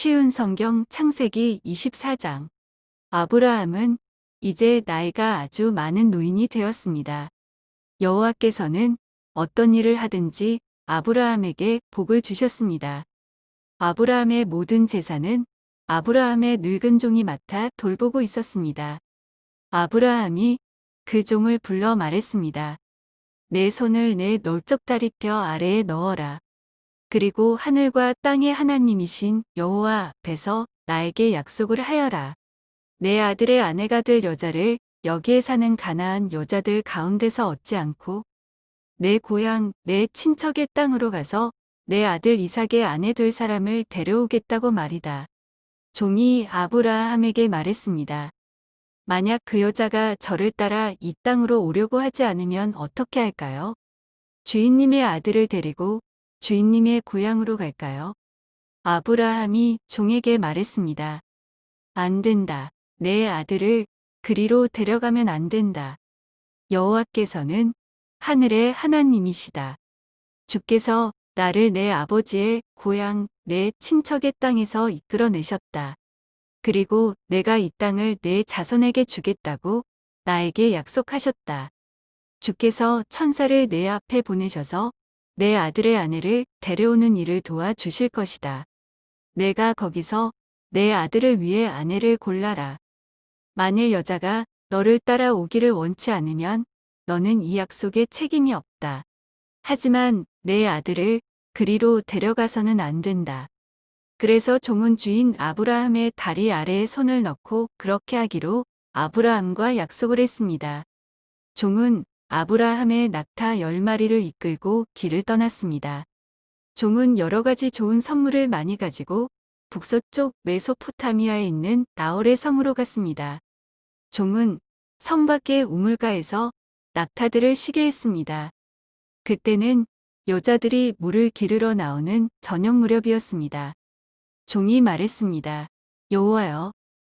쉬운 성경 창세기 24장. 아브라함은 이제 나이가 아주 많은 노인이 되었습니다. 여호와께서는 어떤 일을 하든지 아브라함에게 복을 주셨습니다. 아브라함의 모든 재산은 아브라함의 늙은 종이 맡아 돌보고 있었습니다. 아브라함이 그 종을 불러 말했습니다. 내 손을 내 넓적다리뼈 아래에 넣어라. 그리고 하늘과 땅의 하나님이신 여호와 앞에서 나에게 약속을 하여라. 내 아들의 아내가 될 여자를 여기에 사는 가나안 여자들 가운데서 얻지 않고 내 고향 내 친척의 땅으로 가서 내 아들 이삭의 아내 될 사람을 데려오겠다고 말이다. 종이 아브라함에게 말했습니다. 만약 그 여자가 저를 따라 이 땅으로 오려고 하지 않으면 어떻게 할까요? 주인님의 아들을 데리고 주인님의 고향으로 갈까요? 아브라함이 종에게 말했습니다. 안 된다. 내 아들을 그리로 데려가면 안 된다. 여호와께서는 하늘의 하나님이시다. 주께서 나를 내 아버지의 고향, 내 친척의 땅에서 이끌어내셨다. 그리고 내가 이 땅을 내 자손에게 주겠다고 나에게 약속하셨다. 주께서 천사를 내 앞에 보내셔서 내 아들의 아내를 데려오는 일을 도와주실 것이다. 내가 거기서 내 아들을 위해 아내를 골라라. 만일 여자가 너를 따라오기를 원치 않으면 너는 이 약속에 책임이 없다. 하지만 내 아들을 그리로 데려가서는 안 된다. 그래서 종은 주인 아브라함의 다리 아래에 손을 넣고 그렇게 하기로 아브라함과 약속을 했습니다. 종은 아브라함의 낙타 10마리를 이끌고 길을 떠났습니다. 종은 여러 가지 좋은 선물을 많이 가지고 북서쪽 메소포타미아에 있는 나홀의 성으로 갔습니다. 종은 성 밖의 우물가에서 낙타들을 쉬게 했습니다. 그때는 여자들이 물을 기르러 나오는 저녁 무렵이었습니다. 종이 말했습니다. 여호와여,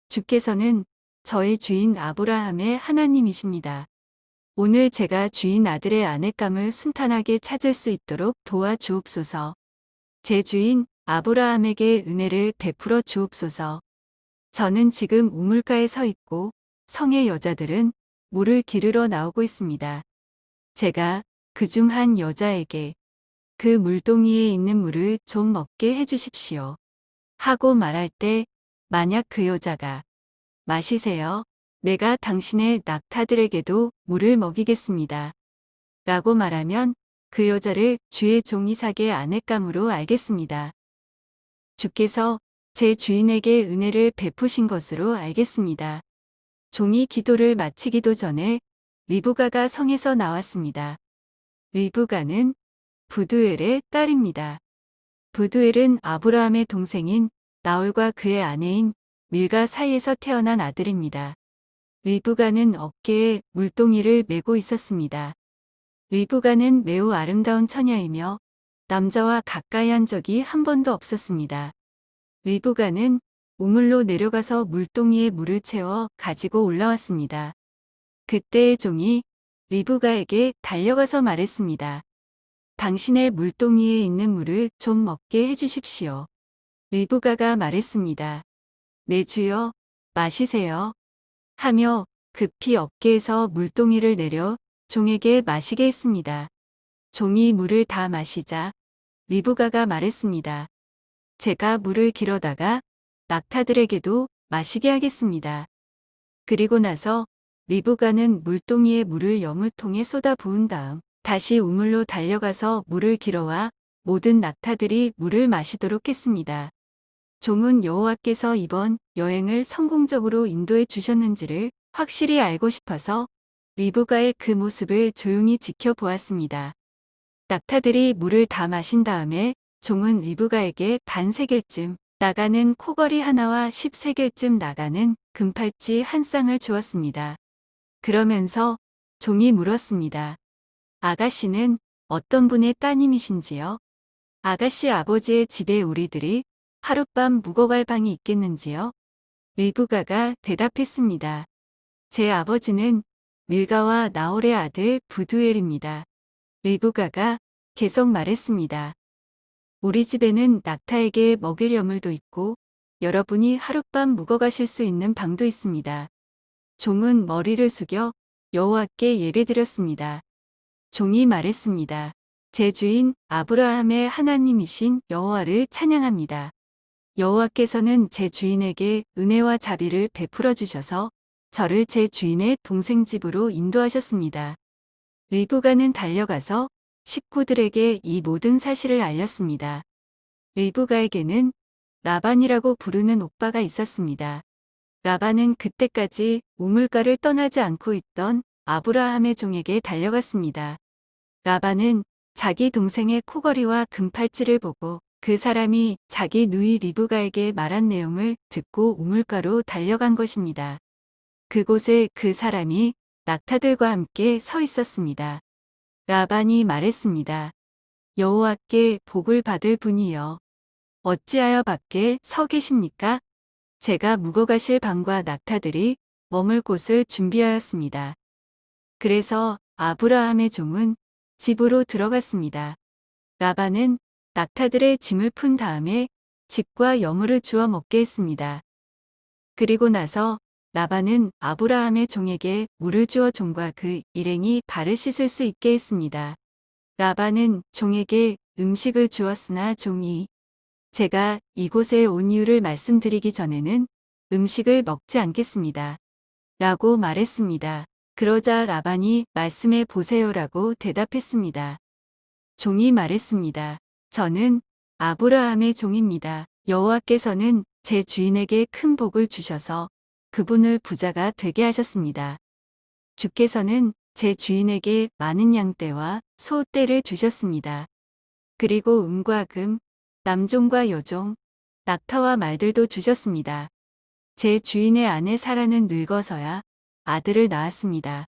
주께서는 저의 주인 아브라함의 하나님이십니다. 오늘 제가 주인 아들의 아내감을 순탄하게 찾을 수 있도록 도와주옵소서. 제 주인 아브라함에게 은혜를 베풀어 주옵소서. 저는 지금 우물가에 서 있고 성의 여자들은 물을 기르러 나오고 있습니다. 제가 그중 한 여자에게 그 물동이에 있는 물을 좀 먹게 해주십시오. 하고 말할 때 만약 그 여자가 마시세요. 내가 당신의 낙타들에게도 물을 먹이겠습니다. 라고 말하면 그 여자를 주의 종 이삭의 아내감으로 알겠습니다. 주께서 제 주인에게 은혜를 베푸신 것으로 알겠습니다. 종이 기도를 마치기도 전에 리브가가 성에서 나왔습니다. 리브가는 부두엘의 딸입니다. 부두엘은 아브라함의 동생인 나홀과 그의 아내인 밀가 사이에서 태어난 아들입니다. 리브가는 어깨에 물동이를 메고 있었습니다. 리브가는 매우 아름다운 처녀이며 남자와 가까이 한 적이 한 번도 없었습니다. 리브가는 우물로 내려가서 물동이에 물을 채워 가지고 올라왔습니다. 그때의 종이 리브가에게 달려가서 말했습니다. 당신의 물동이에 있는 물을 좀 먹게 해주십시오. 리브가가 말했습니다. 내 주여, 마시세요. 하며 급히 어깨에서 물동이를 내려 종에게 마시게 했습니다. 종이 물을 다 마시자 리브가가 말했습니다. 제가 물을 길어다가 낙타들에게도 마시게 하겠습니다. 그리고 나서 리브가는 물동이에 물을 여물통에 쏟아 부은 다음 다시 우물로 달려가서 물을 길어와 모든 낙타들이 물을 마시도록 했습니다. 종은 여호와께서 이번 여행을 성공적으로 인도해 주셨는지를 확실히 알고 싶어서 리브가의 그 모습을 조용히 지켜보았습니다. 낙타들이 물을 다 마신 다음에 종은 리브가에게 반세겔쯤 나가는 코걸이 하나와 10세겔쯤 나가는 금팔찌 한 쌍을 주었습니다. 그러면서 종이 물었습니다. 아가씨는 어떤 분의 따님이신지요? 아가씨 아버지의 집에 우리들이 하룻밤 묵어갈 방이 있겠는지요? 리브가가 대답했습니다. 제 아버지는 밀가와 나홀의 아들 부두엘입니다. 리브가가 계속 말했습니다. 우리 집에는 낙타에게 먹일 여물도 있고 여러분이 하룻밤 묵어가실 수 있는 방도 있습니다. 종은 머리를 숙여 여호와께 예배드렸습니다. 종이 말했습니다. 제 주인 아브라함의 하나님이신 여호와를 찬양합니다. 여호와께서는 제 주인에게 은혜와 자비를 베풀어 주셔서 저를 제 주인의 동생 집으로 인도하셨습니다. 르브가는 달려가서 식구들에게 이 모든 사실을 알렸습니다. 르브가에게는 라반이라고 부르는 오빠가 있었습니다. 라반은 그때까지 우물가를 떠나지 않고 있던 아브라함의 종에게 달려갔습니다. 라반은 자기 동생의 코걸이와 금팔찌를 보고 그 사람이 자기 누이 리브가에게 말한 내용을 듣고 우물가로 달려간 것입니다. 그곳에 그 사람이 낙타들과 함께 서 있었습니다. 라반이 말했습니다. 여호와께 복을 받을 분이여. 어찌하여 밖에 서 계십니까? 제가 묵어가실 방과 낙타들이 머물 곳을 준비하였습니다. 그래서 아브라함의 종은 집으로 들어갔습니다. 라반은 낙타들의 짐을 푼 다음에 집과 여물을 주워 먹게 했습니다. 그리고 나서 라반은 아브라함의 종에게 물을 주어 종과 그 일행이 발을 씻을 수 있게 했습니다. 라반은 종에게 음식을 주었으나 종이 제가 이곳에 온 이유를 말씀드리기 전에는 음식을 먹지 않겠습니다. 라고 말했습니다. 그러자 라반이 말씀해 보세요라고 대답했습니다. 종이 말했습니다. 저는 아브라함의 종입니다. 여호와께서는 제 주인에게 큰 복을 주셔서 그분을 부자가 되게 하셨습니다. 주께서는 제 주인에게 많은 양떼와 소떼를 주셨습니다. 그리고 은과 금, 남종과 여종, 낙타와 말들도 주셨습니다. 제 주인의 아내 사라는 늙어서야 아들을 낳았습니다.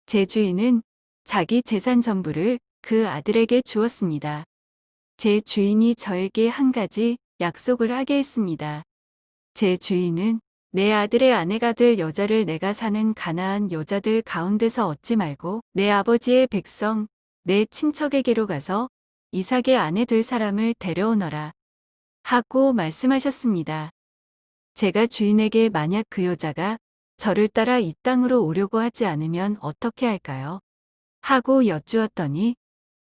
제 주인은 자기 재산 전부를 그 아들에게 주었습니다. 제 주인이 저에게 한 가지 약속을 하게 했습니다. 제 주인은 내 아들의 아내가 될 여자를 내가 사는 가나안 여자들 가운데서 얻지 말고 내 아버지의 백성, 내 친척에게로 가서 이삭의 아내 될 사람을 데려오너라 하고 말씀하셨습니다. 제가 주인에게 만약 그 여자가 저를 따라 이 땅으로 오려고 하지 않으면 어떻게 할까요? 하고 여쭈었더니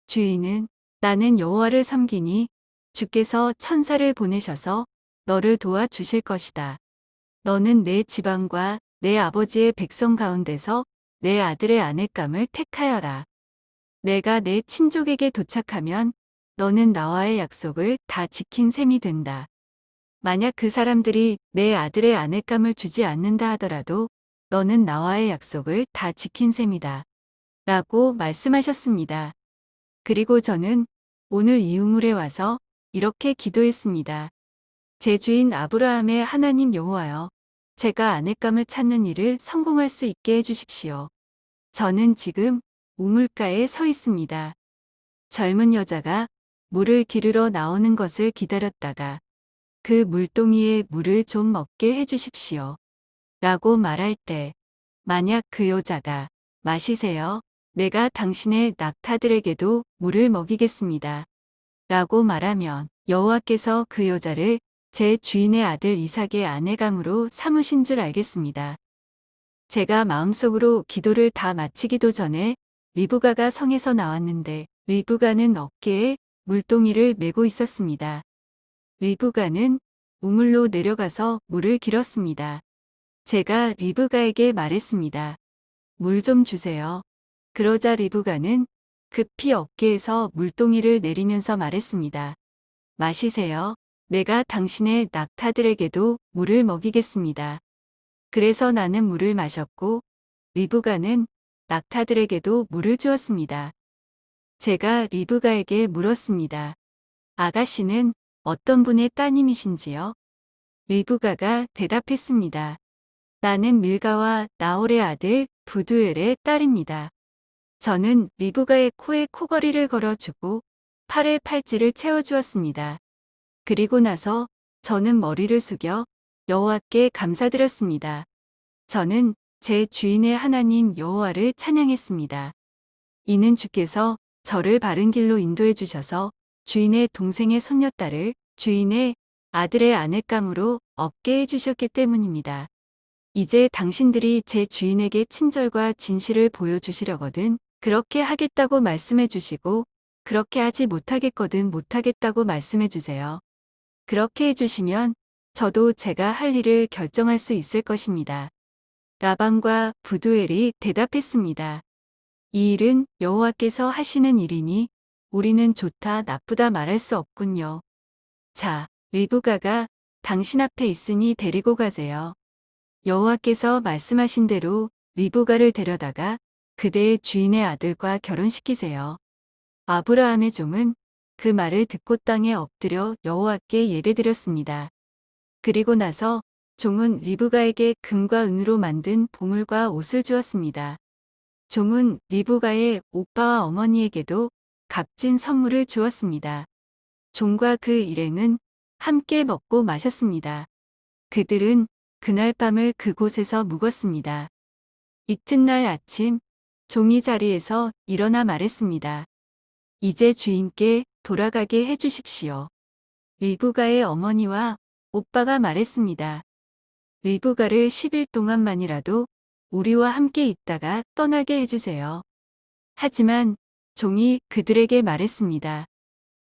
주인은 나는 여호와를 섬기니 주께서 천사를 보내셔서 너를 도와주실 것이다. 너는 내 지방과 내 아버지의 백성 가운데서 내 아들의 아내감을 택하여라. 내가 내 친족에게 도착하면 너는 나와의 약속을 다 지킨 셈이 된다. 만약 그 사람들이 내 아들의 아내감을 주지 않는다 하더라도 너는 나와의 약속을 다 지킨 셈이다. 라고 말씀하셨습니다. 그리고 저는 오늘 이 우물에 와서 이렇게 기도했습니다. 제 주인 아브라함의 하나님 여호와여, 제가 아내감을 찾는 일을 성공할 수 있게 해주십시오. 저는 지금 우물가에 서 있습니다. 젊은 여자가 물을 기르러 나오는 것을 기다렸다가 그 물동이에 물을 좀 먹게 해주십시오. 라고 말할 때 만약 그 여자가 마시세요. 내가 당신의 낙타들에게도 물을 먹이겠습니다. 라고 말하면 여호와께서 그 여자를 제 주인의 아들 이삭의 아내감으로 삼으신 줄 알겠습니다. 제가 마음속으로 기도를 다 마치기도 전에 리브가가 성에서 나왔는데 리브가는 어깨에 물동이를 메고 있었습니다. 리브가는 우물로 내려가서 물을 길었습니다. 제가 리브가에게 말했습니다. 물 좀 주세요. 그러자 리브가는 급히 어깨에서 물동이를 내리면서 말했습니다. 마시세요. 내가 당신의 낙타들에게도 물을 먹이겠습니다. 그래서 나는 물을 마셨고 리브가는 낙타들에게도 물을 주었습니다. 제가 리브가에게 물었습니다. 아가씨는 어떤 분의 따님이신지요? 리브가가 대답했습니다. 나는 밀가와 나홀의 아들 부두엘의 딸입니다. 저는 리브가의 코에 코걸이를 걸어주고 팔에 팔찌를 채워주었습니다. 그리고 나서 저는 머리를 숙여 여호와께 감사드렸습니다. 저는 제 주인의 하나님 여호와를 찬양했습니다. 이는 주께서 저를 바른 길로 인도해 주셔서 주인의 동생의 손녀딸을 주인의 아들의 아내감으로 없게 해주셨기 때문입니다. 이제 당신들이 제 주인에게 친절과 진실을 보여주시려거든 그렇게 하겠다고 말씀해 주시고 그렇게 하지 못하겠거든 못하겠다고 말씀해 주세요. 그렇게 해주시면 저도 제가 할 일을 결정할 수 있을 것입니다. 라반과 부두엘이 대답했습니다. 이 일은 여호와께서 하시는 일이니 우리는 좋다 나쁘다 말할 수 없군요. 자, 리브가가 당신 앞에 있으니 데리고 가세요. 여호와께서 말씀하신 대로 리브가를 데려다가 그대의 주인의 아들과 결혼시키세요. 아브라함의 종은 그 말을 듣고 땅에 엎드려 여호와께 예배드렸습니다. 그리고 나서 종은 리브가에게 금과 은으로 만든 보물과 옷을 주었습니다. 종은 리브가의 오빠와 어머니에게도 값진 선물을 주었습니다. 종과 그 일행은 함께 먹고 마셨습니다. 그들은 그날 밤을 그곳에서 묵었습니다. 이튿날 아침 종이 자리에서 일어나 말했습니다. 이제 주인께 돌아가게 해주십시오. 리브가의 어머니와 오빠가 말했습니다. 리브가를 10일 동안만이라도 우리와 함께 있다가 떠나게 해주세요. 하지만 종이 그들에게 말했습니다.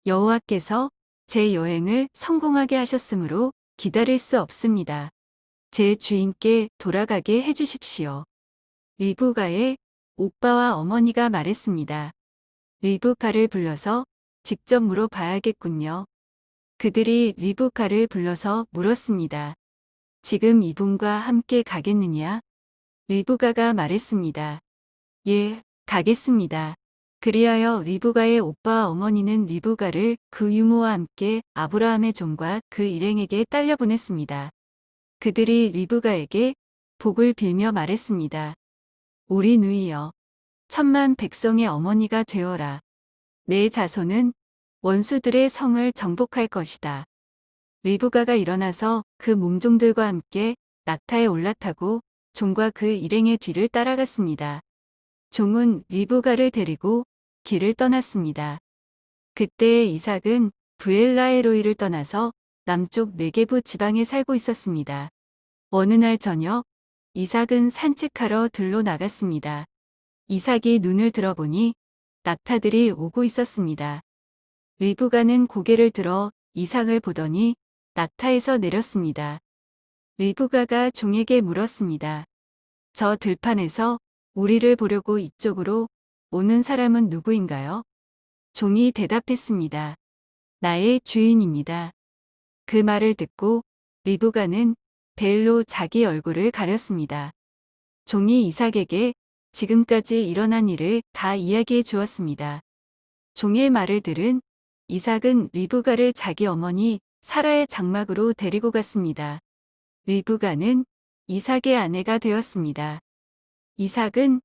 여호와께서 제 여행을 성공하게 하셨으므로 기다릴 수 없습니다. 제 주인께 돌아가게 해주십시오. 리브가의 오빠와 어머니가 말했습니다. 리브가를 불러서 직접 물어봐야겠군요. 그들이 리브가를 불러서 물었습니다. 지금 이분과 함께 가겠느냐? 리브가가 말했습니다. 예, 가겠습니다. 그리하여 리브가의 오빠와 어머니는 리브가를 그 유모와 함께 아브라함의 종과 그 일행에게 딸려보냈습니다. 그들이 리브가에게 복을 빌며 말했습니다. 우리 누이여, 천만 백성의 어머니가 되어라. 내 자손은 원수들의 성을 정복할 것이다. 리브가가 일어나서 그 몸종들과 함께 낙타에 올라타고 종과 그 일행의 뒤를 따라갔습니다. 종은 리브가를 데리고 길을 떠났습니다. 그때 이삭은 브엘라에로이를 떠나서 남쪽 네게부 지방에 살고 있었습니다. 어느 날 저녁 이삭은 산책하러 들로 나갔습니다. 이삭이 눈을 들어보니 낙타들이 오고 있었습니다. 리브가는 고개를 들어 이삭을 보더니 낙타에서 내렸습니다. 리브가가 종에게 물었습니다. 저 들판에서 우리를 보려고 이쪽으로 오는 사람은 누구인가요? 종이 대답했습니다. 나의 주인입니다. 그 말을 듣고 리브가는 벨로 자기 얼굴을 가렸습니다. 종이 이삭에게 지금까지 일어난 일을 다 이야기해 주었습니다. 종의 말을 들은 이삭은 리브가를 자기 어머니 사라의 장막으로 데리고 갔습니다. 리브가는 이삭의 아내가 되었습니다. 이삭은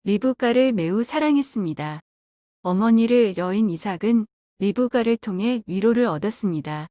리브가를 매우 사랑했습니다. 어머니를 여인 이삭은 리브가를 통해 위로를 얻었습니다.